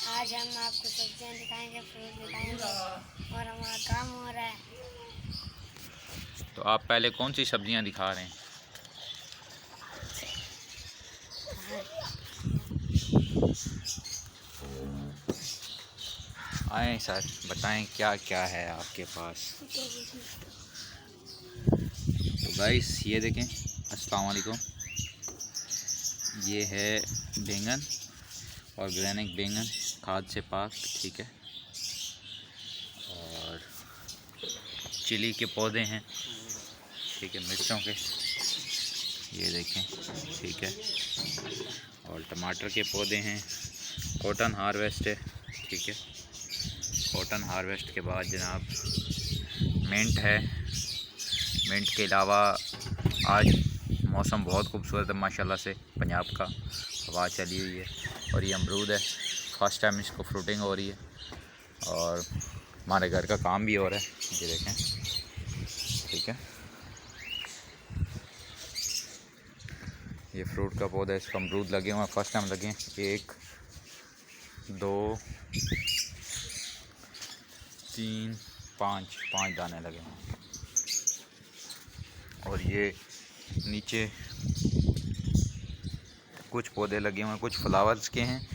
आज हम आपको सब्जियां दिखाएंगे, फ्रूट दिखाएंगे और हमारा काम हो रहा है। तो आप पहले कौन सी सब्जियां दिखा रहे हैं? आए सर, बताएं क्या क्या है आपके पास। तो गाइस ये देखें, अस्सलाम वालेकुम। ये है बैंगन, ऑर्गेनिक बैंगन, खाद से पाक, ठीक है। और चिली के पौधे हैं, ठीक है, मिर्चों के, ये देखें, ठीक है। और टमाटर के पौधे हैं। कॉटन हार्वेस्ट है, ठीक है। कॉटन हार्वेस्ट के बाद जनाब मिंट है। मिंट के अलावा आज मौसम बहुत खूबसूरत है माशाल्लाह से, पंजाब का हवा चली हुई है। और ये अमरूद है, फर्स्ट टाइम इसको फ्रूटिंग हो रही है और हमारे घर का काम भी हो रहा है, ये देखें, ठीक है। ये फ्रूट का पौधा है, इसका अमरूद लगे हुए हैं, फर्स्ट टाइम लगे हैं। 1 2 3 5 दाने लगे हैं। और ये नीचे कुछ पौधे लगे हुए हैं, कुछ फ्लावर्स के हैं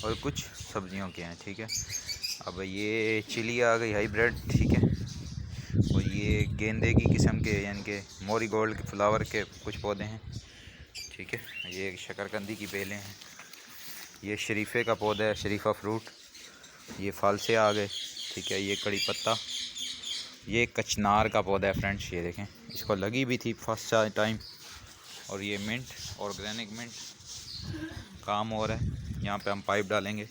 और कुछ सब्जियों के हैं, ठीक है। अब ये चिली आ गई हाइब्रिड, ठीक है। और ये गेंदे की किस्म के यानी कि मोरीगोल्ड के फ्लावर के कुछ पौधे हैं, ठीक है। ये शकरकंदी की बेलें हैं। ये शरीफे का पौधा है, शरीफा फ्रूट। ये फल से आ गए, ठीक है। ये कड़ी पत्ता, ये कचनार का पौधा है फ्रेंड्स, ये देखें, इसको लगी भी थी फर्स्ट टाइम। और ये मिंट, ऑर्गेनिक मिंट, काम हो रहा है। यहाँ पे हम पाइप डालेंगे,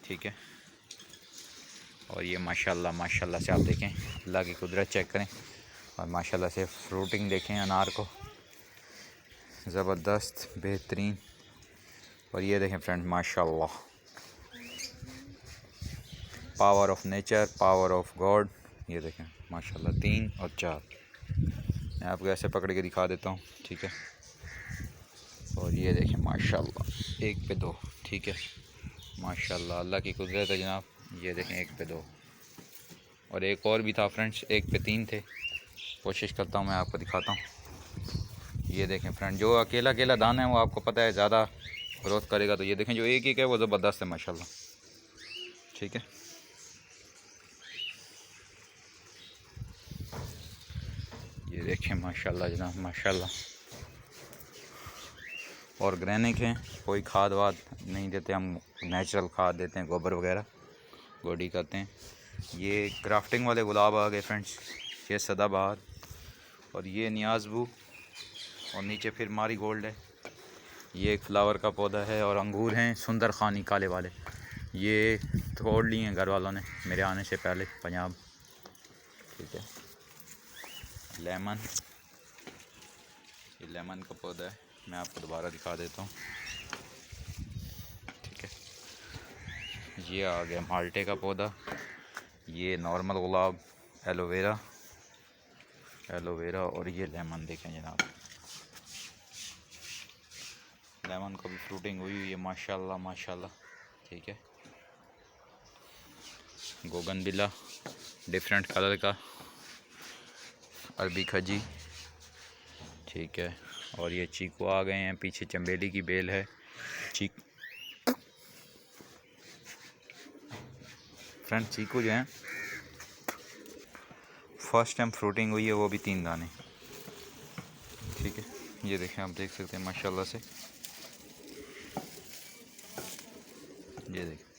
ठीक है। और ये माशाल्लाह माशाल्लाह से आप देखें, अल्लाह की कुदरत चेक करें और माशाल्लाह से फ्रूटिंग देखें अनार को, ज़बरदस्त, बेहतरीन। और ये देखें फ्रेंड, माशाल्लाह, power of nature, power of God. ये देखें माशाल्लाह, 3 और 4। मैं आपको ऐसे पकड़ के दिखा देता हूँ, ठीक है। और ये देखें माशाल्लाह, 1 पे 2, ठीक है। माशाल्लाह, अल्लाह की कुदरत है जनाब। ये देखें, 1 पे 2। और एक और भी था फ्रेंड्स, 1 पे 3 थे। कोशिश करता हूँ मैं आपको दिखाता हूँ। ये देखें फ्रेंड, जो अकेला अकेला दाना है वो आपको पता है ज़्यादा ग्रोथ करेगा। तो ये देखें, जो एक है वो ज़बरदस्त है माशाल्लाह, ठीक है। ये देखें माशाल्लाह जनाब, माशाल्लाह। ऑर्गेनिक है, कोई खाद वाद नहीं देते हम, नेचुरल खाद देते हैं, गोबर वगैरह गोडी करते हैं। ये क्राफ्टिंग वाले गुलाब आ गए फ्रेंड्स, ये सदाबहार। और ये नियाज़बू, और नीचे फिर मारी गोल्ड है। ये एक फ्लावर का पौधा है। और अंगूर हैं सुंदर खानी काले वाले, ये तोड़ लिए हैं घर वालों ने मेरे आने से पहले पंजाब, ठीक है। लेमन, ये लेमन का पौधा है, मैं आपको दोबारा दिखा देता हूँ, ठीक है। ये आ गया माल्टे का पौधा। ये नॉर्मल गुलाब, एलोवेरा, एलोवेरा। और ये लेमन देखें जनाब, लेमन को भी फ्रूटिंग हुई हुई है माशाल्लाह माशाल्लाह, ठीक है। गोगनविला डिफरेंट कलर का, अरबी खजी, ठीक है। और ये चीकू आ गए हैं, पीछे चंबेली की बेल है। फ्रेंड चीकू जो है फर्स्ट टाइम फ्रूटिंग हुई है, वो भी 3 दाने, ठीक है। ये देखें, आप देख सकते हैं माशाल्लाह से, ये देखें।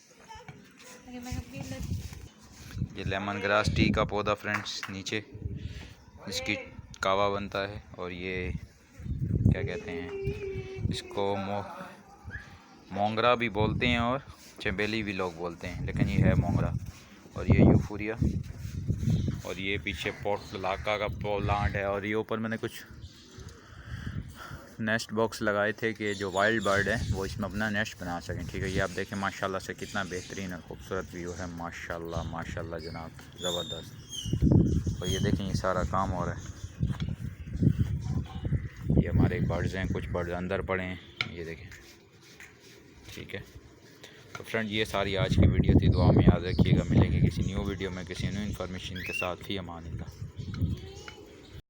ये लेमन ग्रास टी का पौधा फ्रेंड्स, नीचे इसकी कावा बनता है। और ये क्या कहते हैं इसको, मोंगरा भी बोलते हैं और चंबेली भी लोग बोलते हैं, लेकिन ये है मोंगरा। और ये यूफोरिया। और ये पीछे पोर्ट लाका का प्लांट है। और ये ऊपर मैंने कुछ नेस्ट बॉक्स लगाए थे कि जो वाइल्ड बर्ड है वो इसमें अपना नेस्ट बना सकें, ठीक है। ये आप देखें माशाल्लाह से कितना बेहतरीन और ख़ूबसूरत व्यू है, माशाल्लाह माशाल्लाह जनाब, ज़बरदस्त। और ये देखें, ये सारा काम हो रहा है। ये हमारे बर्ड्स हैं, कुछ बर्ड्स अंदर पड़े हैं, ये देखें, ठीक है। तो फ्रेंड ये सारी आज की वीडियो थी, दुआ में याद रखिएगा। मिलेंगे किसी न्यू वीडियो में किसी न्यू इन्फॉर्मेशन के साथ। फ़ी अमान अल्लाह।